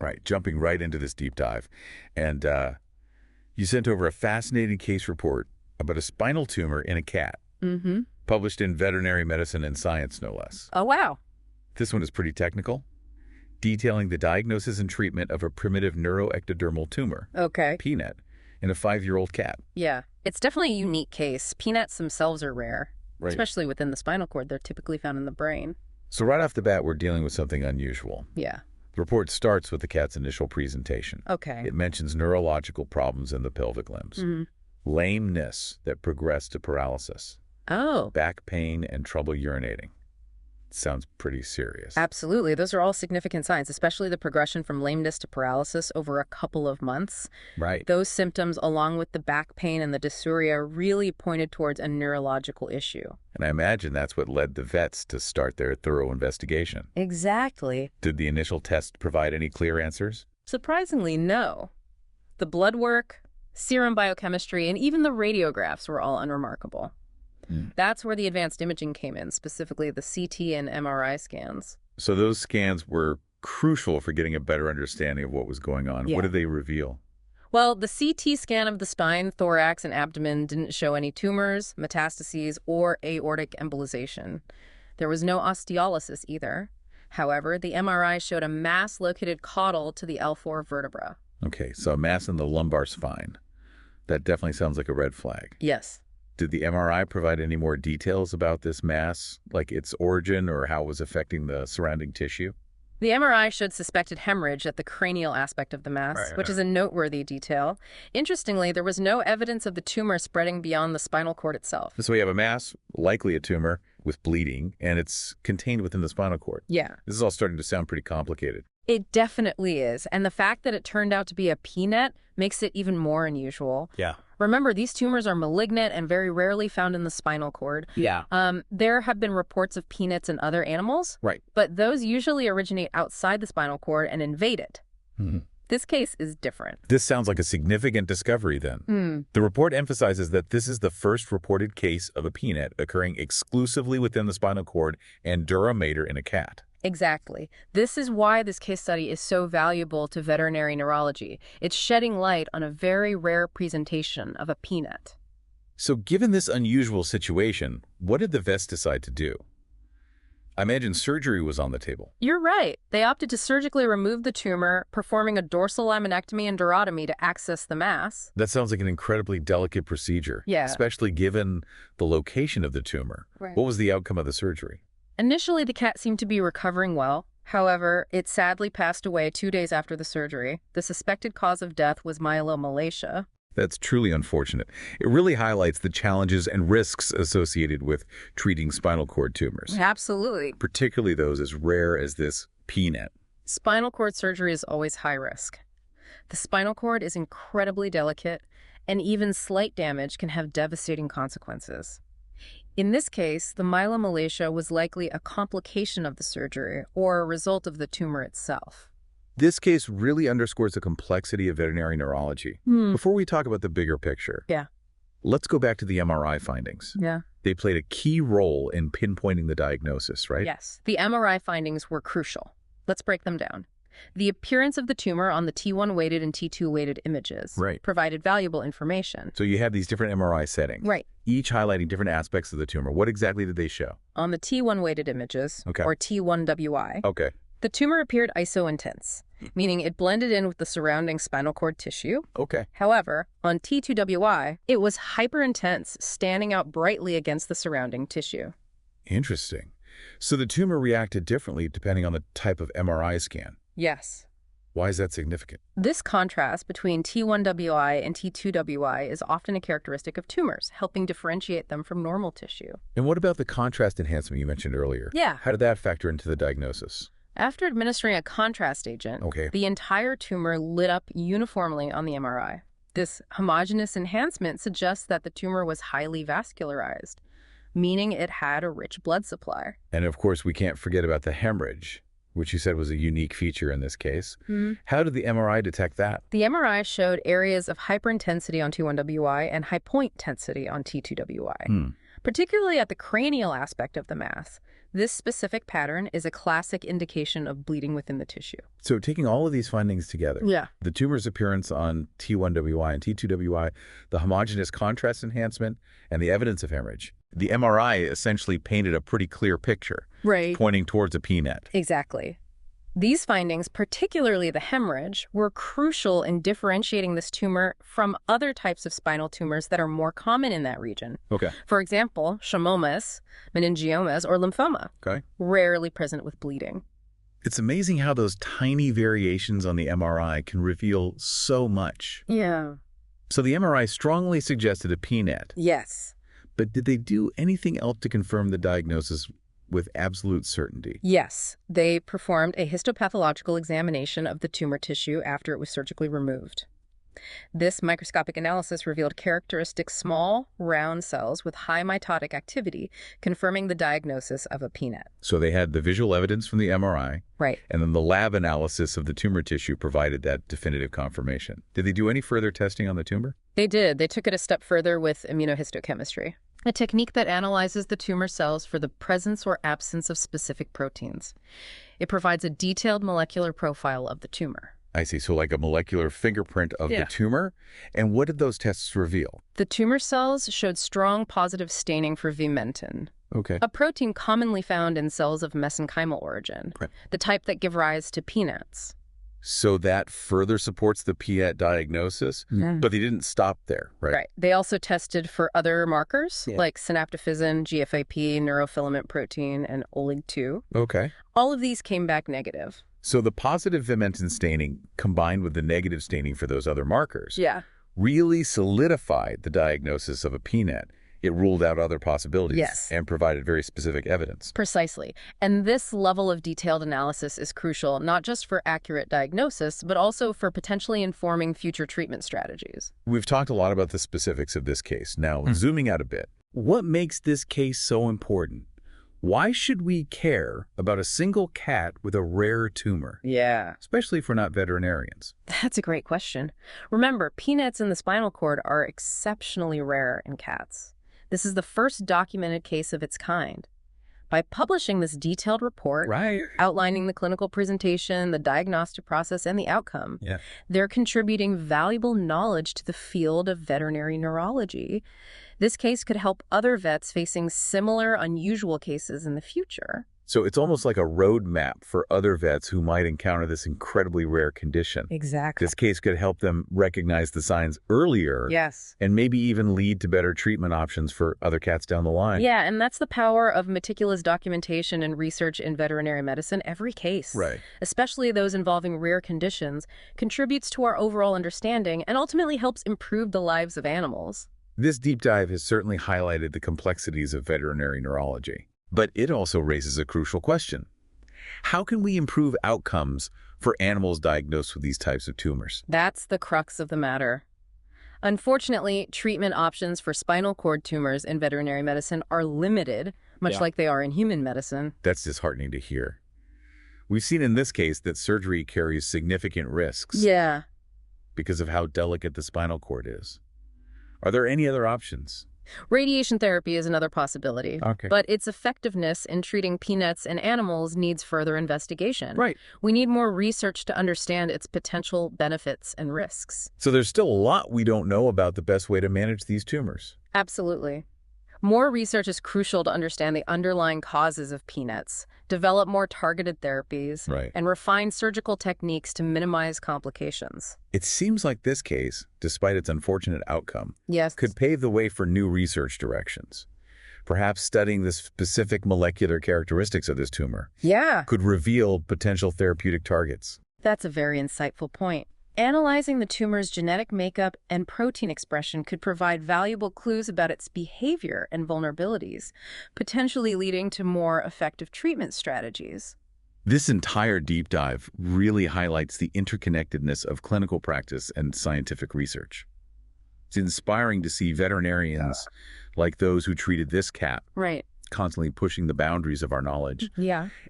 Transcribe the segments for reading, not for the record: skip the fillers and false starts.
Right, jumping right into this deep dive. And you sent over a fascinating case report about a spinal tumor in a cat, published in Veterinary Medicine and Science, no less. Oh, wow. This one is pretty technical, detailing the diagnosis and treatment of a primitive neuroectodermal tumor, Okay. PNET, in a 5-year-old cat. Yeah. It's definitely a unique case. PNETs themselves are rare, Right. especially within the spinal cord. They're typically found in the brain. So right off the bat, we're dealing with something unusual. Yeah. The report starts with the cat's initial presentation. Okay. It mentions neurological problems in the pelvic limbs, lameness that progressed to paralysis, Oh, back pain, and trouble urinating. Sounds pretty serious. absolutely. Those are all significant signs, especially the progression from lameness to paralysis over a couple of months. Right. Those symptoms, along with the back pain and the dysuria, really pointed towards a neurological issue. And I imagine that's what led the vets to start their thorough investigation. Exactly. Did the initial test provide any clear answers? Surprisingly, no. The blood work, serum biochemistry, and even the radiographs were all unremarkable. That's where the advanced imaging came in, specifically the CT and MRI scans. So those scans were crucial for getting a better understanding of what was going on. Yeah. What did they reveal? Well, the CT scan of the spine, thorax, and abdomen didn't show any tumors, metastases, or aortic embolization. There was no osteolysis either. However, the MRI showed a mass located caudal to the L4 vertebra. Okay, so a mass in the lumbar spine. That definitely sounds like a red flag. Yes. Did the MRI provide any more details about this mass, like its origin or how it was affecting the surrounding tissue? The MRI showed suspected hemorrhage at the cranial aspect of the mass, which is a noteworthy detail. Interestingly, there was no evidence of the tumor spreading beyond the spinal cord itself. So we have a mass, likely a tumor, with bleeding, and it's contained within the spinal cord. Yeah. This is all starting to sound pretty complicated. It definitely is. And the fact that it turned out to be a PNET makes it even more unusual. Yeah. Remember, these tumors are malignant and very rarely found in the spinal cord. Yeah. There have been reports of PNETs in other animals, Right. but those usually originate outside the spinal cord and invade it. This case is different. This sounds like a significant discovery then. The report emphasizes that this is the first reported case of a PNET occurring exclusively within the spinal cord and dura mater in a cat. Exactly. This is why this case study is so valuable to veterinary neurology. It's shedding light on a very rare presentation of a PNET. So given this unusual situation, what did the vets decide to do? I imagine surgery was on the table. You're right. They opted to surgically remove the tumor, performing a dorsal laminectomy and durotomy to access the mass. That sounds like an incredibly delicate procedure, Yeah. especially given the location of the tumor. Right. What was the outcome of the surgery? Initially, the cat seemed to be recovering well. However, it sadly passed away 2 days after the surgery. The suspected cause of death was myelomalacia. That's truly unfortunate. It really highlights the challenges and risks associated with treating spinal cord tumors, Absolutely. particularly those as rare as this PNET. Spinal cord surgery is always high risk. The spinal cord is incredibly delicate, and even slight damage can have devastating consequences. In this case, the myelomalacia was likely a complication of the surgery or a result of the tumor itself. This case really underscores the complexity of veterinary neurology. Before we talk about the bigger picture, Yeah. let's go back to the MRI findings. Yeah. They played a key role in pinpointing the diagnosis, right? Yes. The MRI findings were crucial. Let's break them down. The appearance of the tumor on the T1 weighted and T2 weighted images provided valuable information. So you have these different MRI settings, Right. each highlighting different aspects of the tumor. What exactly did they show? On the T1 weighted images, or T1WI, Okay. the tumor appeared isointense, meaning it blended in with the surrounding spinal cord tissue. Okay. However, on T2WI, it was hyperintense, standing out brightly against the surrounding tissue. Interesting. So the tumor reacted differently depending on the type of MRI scan. Yes. Why is that significant? This contrast between T1WI and T2WI is often a characteristic of tumors, helping differentiate them from normal tissue. And what about the contrast enhancement you mentioned earlier? Yeah. How did that factor into the diagnosis? After administering a contrast agent, the entire tumor lit up uniformly on the MRI. This homogeneous enhancement suggests that the tumor was highly vascularized, meaning it had a rich blood supply. And of course, we can't forget about the hemorrhage, which you said was a unique feature in this case. How did the MRI detect that? The MRI showed areas of hyperintensity on T1WI and hypointensity on T2WI, particularly at the cranial aspect of the mass. This specific pattern is a classic indication of bleeding within the tissue. So taking all of these findings together, Yeah. the tumor's appearance on T1WI and T2WI, the homogeneous contrast enhancement, and the evidence of hemorrhage, the MRI essentially painted a pretty clear picture, Right. pointing towards a PNET. Exactly. These findings, particularly the hemorrhage, were crucial in differentiating this tumor from other types of spinal tumors that are more common in that region. Okay. For example, schwannomas, meningiomas, or lymphoma, Okay. rarely present with bleeding. It's amazing how those tiny variations on the MRI can reveal so much. Yeah. So the MRI strongly suggested a PNET, Yes. but did they do anything else to confirm the diagnosis with absolute certainty? Yes. They performed a histopathological examination of the tumor tissue after it was surgically removed. This microscopic analysis revealed characteristic small, round cells with high mitotic activity, confirming the diagnosis of a PNET. So they had the visual evidence from the MRI, Right. and then the lab analysis of the tumor tissue provided that definitive confirmation. Did they do any further testing on the tumor? They did. They took it a step further with immunohistochemistry, a technique that analyzes the tumor cells for the presence or absence of specific proteins. It provides a detailed molecular profile of the tumor. I see. So like a molecular fingerprint of the tumor. And what did those tests reveal? The tumor cells showed strong positive staining for vimentin, Okay. a protein commonly found in cells of mesenchymal origin, Right. the type that give rise to PNETs. So that further supports the PNET diagnosis, but they didn't stop there, right? Right. They also tested for other markers like synaptophysin, GFAP, neurofilament protein, and OLIG2. Okay. All of these came back negative. So the positive vimentin staining combined with the negative staining for those other markers really solidified the diagnosis of a PNET. It ruled out other possibilities and provided very specific evidence. Precisely. And this level of detailed analysis is crucial, not just for accurate diagnosis, but also for potentially informing future treatment strategies. We've talked a lot about the specifics of this case. Now, zooming out a bit, what makes this case so important? Why should we care about a single cat with a rare tumor? Yeah. Especially if we're not veterinarians. That's a great question. Remember, PNETs in the spinal cord are exceptionally rare in cats. This is the first documented case of its kind. By publishing this detailed report, outlining the clinical presentation, the diagnostic process, and the outcome, they're contributing valuable knowledge to the field of veterinary neurology. This case could help other vets facing similar unusual cases in the future. So it's almost like a roadmap for other vets who might encounter this incredibly rare condition. Exactly. This case could help them recognize the signs earlier. Yes. And maybe even lead to better treatment options for other cats down the line. Yeah, and that's the power of meticulous documentation and research in veterinary medicine. Every case, especially those involving rare conditions, contributes to our overall understanding and ultimately helps improve the lives of animals. This deep dive has certainly highlighted the complexities of veterinary neurology. But it also raises a crucial question. How can we improve outcomes for animals diagnosed with these types of tumors? That's the crux of the matter. Unfortunately, treatment options for spinal cord tumors in veterinary medicine are limited, much like they are in human medicine. That's disheartening to hear. We've seen in this case that surgery carries significant risks because of how delicate the spinal cord is. Are there any other options? Radiation therapy is another possibility, but its effectiveness in treating PNETs in animals needs further investigation. We need more research to understand its potential benefits and risks. So there's still a lot we don't know about the best way to manage these tumors. Absolutely. More research is crucial to understand the underlying causes of PNETs, develop more targeted therapies, and refine surgical techniques to minimize complications. It seems like this case, despite its unfortunate outcome, could pave the way for new research directions. Perhaps studying the specific molecular characteristics of this tumor could reveal potential therapeutic targets. That's a very insightful point. Analyzing the tumor's genetic makeup and protein expression could provide valuable clues about its behavior and vulnerabilities, potentially leading to more effective treatment strategies. This entire deep dive really highlights the interconnectedness of clinical practice and scientific research. It's inspiring to see veterinarians like those who treated this cat constantly pushing the boundaries of our knowledge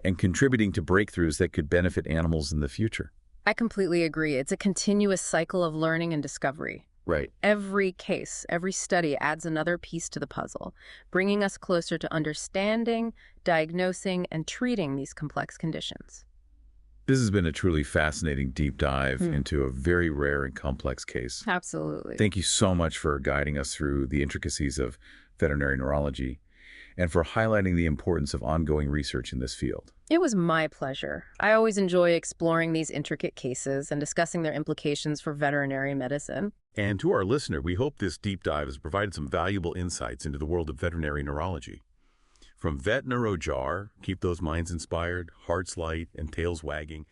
and contributing to breakthroughs that could benefit animals in the future. I completely agree. It's a continuous cycle of learning and discovery. Right. Every case, every study adds another piece to the puzzle, bringing us closer to understanding, diagnosing, and treating these complex conditions. This has been a truly fascinating deep dive into a very rare and complex case. Absolutely. Thank you so much for guiding us through the intricacies of veterinary neurology and for highlighting the importance of ongoing research in this field. It was my pleasure. I always enjoy exploring these intricate cases and discussing their implications for veterinary medicine. And to our listener, we hope this deep dive has provided some valuable insights into the world of veterinary neurology. From Vet NeuroJar, keep those minds inspired, hearts light, and tails wagging,